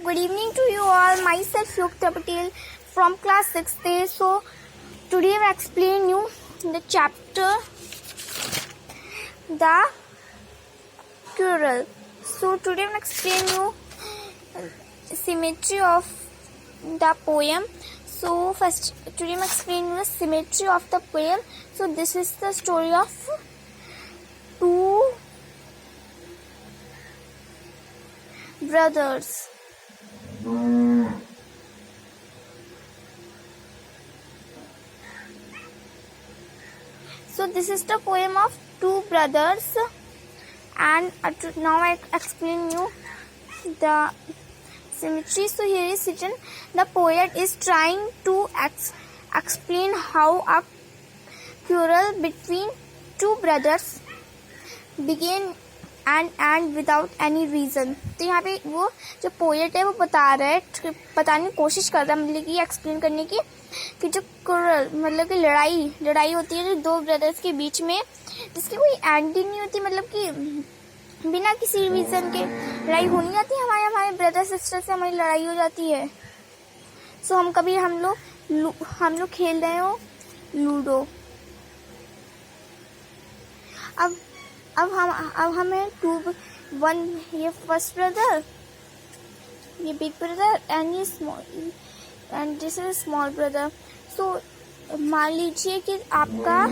Good evening to you all. Myself Yukta Patel from class 6th. So today I will explain you the chapter The Quarrel. So today I will explain you symmetry of the poem. So first today I will explain you the symmetry of the poem. So this is the story of two brothers. So this is the poem of two brothers, and now I explain you the symmetry. So here is written, the poet is trying to explain how a quarrel between two brothers began and end without any reason. तो यहाँ पे वो जो poet है वो बताने की कोशिश कर रहा है, मतलब कि एक्सप्लेन करने की कि जो quarrel मतलब कि लड़ाई होती है जो दो ब्रदर्स के बीच में, जिसकी कोई एंडिंग नहीं होती, मतलब कि बिना किसी रीज़न के लड़ाई होनी जाती है। हमारे ब्रदर सिस्टर से हमारी लड़ाई हो जाती है। सो हम लोग खेल रहे हो लूडो। अब हमें ये फर्स्ट ब्रदर, ये big brother and this is small brother. So मान लीजिए कि आपका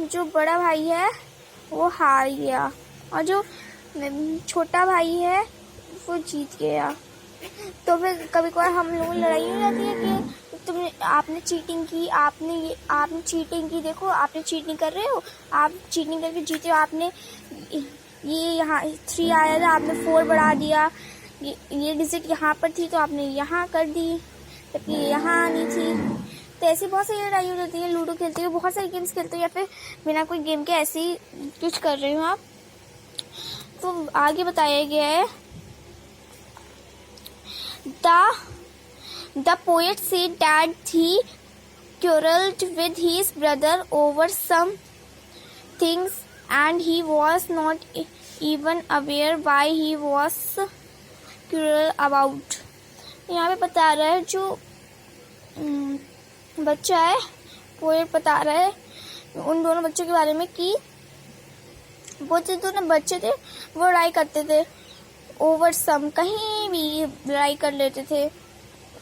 जो बड़ा भाई है वो हार गया और जो छोटा भाई है वो जीत गया। तो फिर कभी कभार हम लोगों में लड़ाई हो जाती है कि आपने चीटिंग की, आपने चीटिंग की, देखो आपने चीटिंग कर रहे हो, आप चीटिंग करके जीते हो, आपने ये यहाँ 3 आया था आपने 4 बढ़ा दिया, ये डिजिट यहाँ पर थी तो आपने यहाँ कर दी जबकि यहाँ आनी थी। तो ऐसी बहुत सारी लड़ाई हो जाती है। लूडो खेलते हो, बहुत सारे गेम्स खेलते हो, या फिर बिना कोई गेम के ऐसे ही कुछ कर रहे हो आप। तो आगे बताया गया है, The poet said that he quarreled with his brother over some things and he was not even aware why he was quarrel about. यहाँ पे बता रहा है जो बच्चा है, पोएट बता रहा है उन दोनों बच्चों के बारे में कि वो जो दोनों बच्चे थे वो लड़ाई करते थे ओवर सम, कहीं भी लड़ाई कर लेते थे,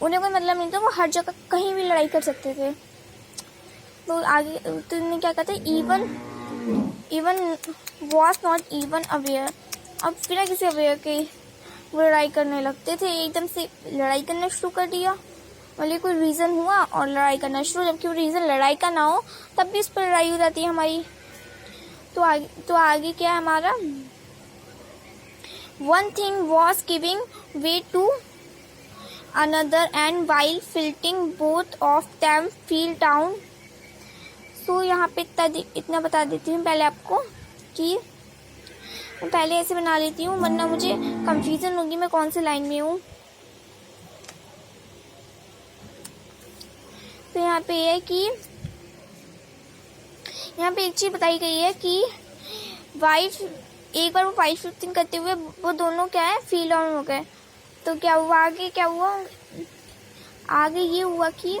उन्हें कोई मतलब नहीं था, वो हर जगह कहीं भी लड़ाई कर सकते थे। तो आगे तो इन्हें क्या कहते हैं, even was not even aware. अब बिना किसी अवेयर के वो लड़ाई करने लगते थे, एकदम से लड़ाई करना शुरू कर दिया, मतलब कोई रीज़न हुआ और लड़ाई करना शुरू, जबकि वो रीज़न लड़ाई का ना हो तब भी इस पर लड़ाई हो जाती है हमारी। तो आगे क्या है हमारा, one thing was giving way to another and while filtering both of them fell down. So यहाँ पे इतना बता देती हूँ पहले आपको कि मैं पहले ऐसे बना लेती हूँ वरना मुझे कंफ्यूजन होगी मैं कौन से लाइन में हूँ। तो यहाँ पे है कि यहाँ पे एक चीज़ बताई गई है कि एक बार वो वाइट फिफ्टिंग करते हुए वो दोनों क्या है फील डाउन हो गए। तो क्या हुआ आगे ये हुआ कि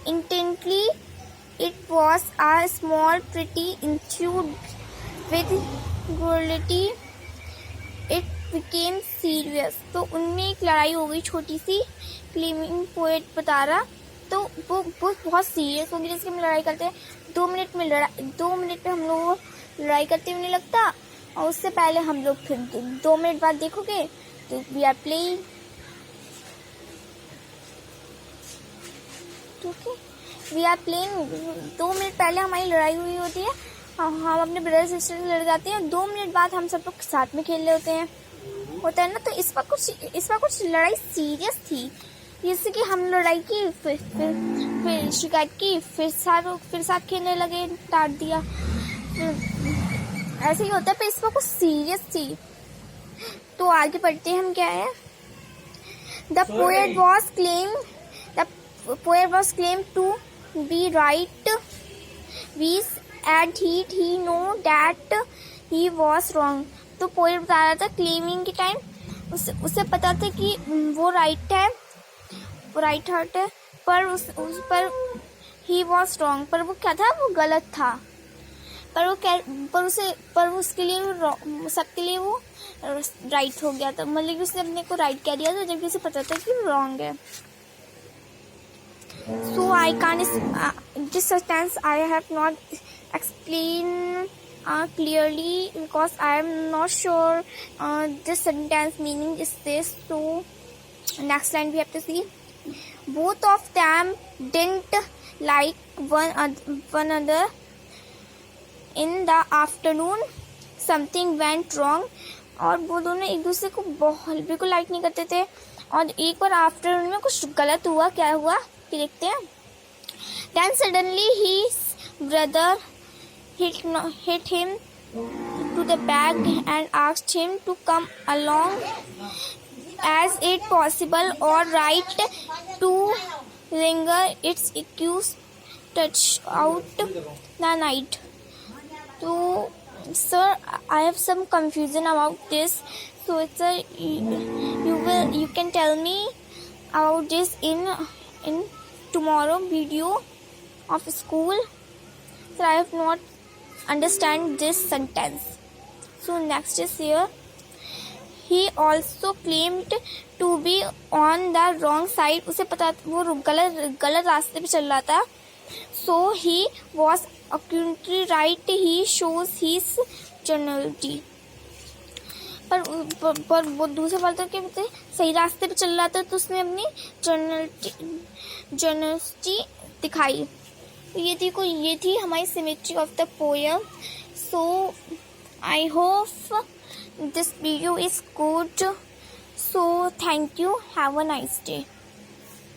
intently it was a small pretty ensued with cruelty it became serious. तो उनमें एक लड़ाई हो गई छोटी सी, क्लेमिंग पोएट बता रहा। तो वो बहुत सीरियस होगी, जैसे हम लड़ाई करते हैं 2 मिनट में हम लोग लड़ाई करते हुए नहीं लगता, और उससे पहले हम लोग फिर 2 मिनट बाद देखोगे तो वी आर प्लेइंग। ठीक है, वी आर प्लेइंग। 2 मिनट पहले हमारी लड़ाई हुई होती है, हम अपने ब्रदर सिस्टर से लड़ जाते हैं, 2 मिनट बाद हम सब लोग साथ में खेल रहे होता है ना। तो इस पर कुछ लड़ाई सीरियस थी, जैसे कि हम लड़ाई की फिर शिकायत की, फिर साथ खेलने लगे, डांट दिया, ऐसे ही होता है। पर इस पर कुछ सीरियस थी। तो आगे पढ़ते हैं हम क्या है, The poet was claimed to be right, which and he know that he was wrong, तो पोएट बता रहा था क्लेमिंग के टाइम उसे पता था कि वो राइट है, वो राइट हार्ट है, पर उस पर ही वॉज रॉन्ग, पर वो क्या था, वो गलत था। पर वो उसके लिए सबके लिए वो राइट हो गया था, मतलब कि उसने अपने को राइट कह दिया था जबकि उसे पता था कि वो रॉन्ग है। So I can't this sentence I have not explain clearly because I am not sure this sentence meaning is this. So next line we have to see, both of them didn't like one another. In the afternoon something went wrong. और वो दोनों एक दूसरे को बहुत बिल्कुल like नहीं करते थे, और एक बार आफ्टरनून में कुछ गलत हुआ। क्या हुआ कि देखते हैं। Then suddenly his brother hit him to the back and asked him to come along as it possible or write to linger its accused touch out the night. So sir, I have some confusion about this, so it's a you can tell me about this in tomorrow video of school. So I have not understand this sentence. So next is here, he also claimed to be on the wrong side. उसे पता वो गलत रास्ते पे चल रहा था. So he was accurately right. He shows his generality. पर वो दूसरे बात तो क्या सही रास्ते पे चल रहा था, तो उसने अपनी जनरलिटी दिखाई. तो ये थी हमारी symmetry of the poem. So I hope this video is good. So thank you. Have a nice day.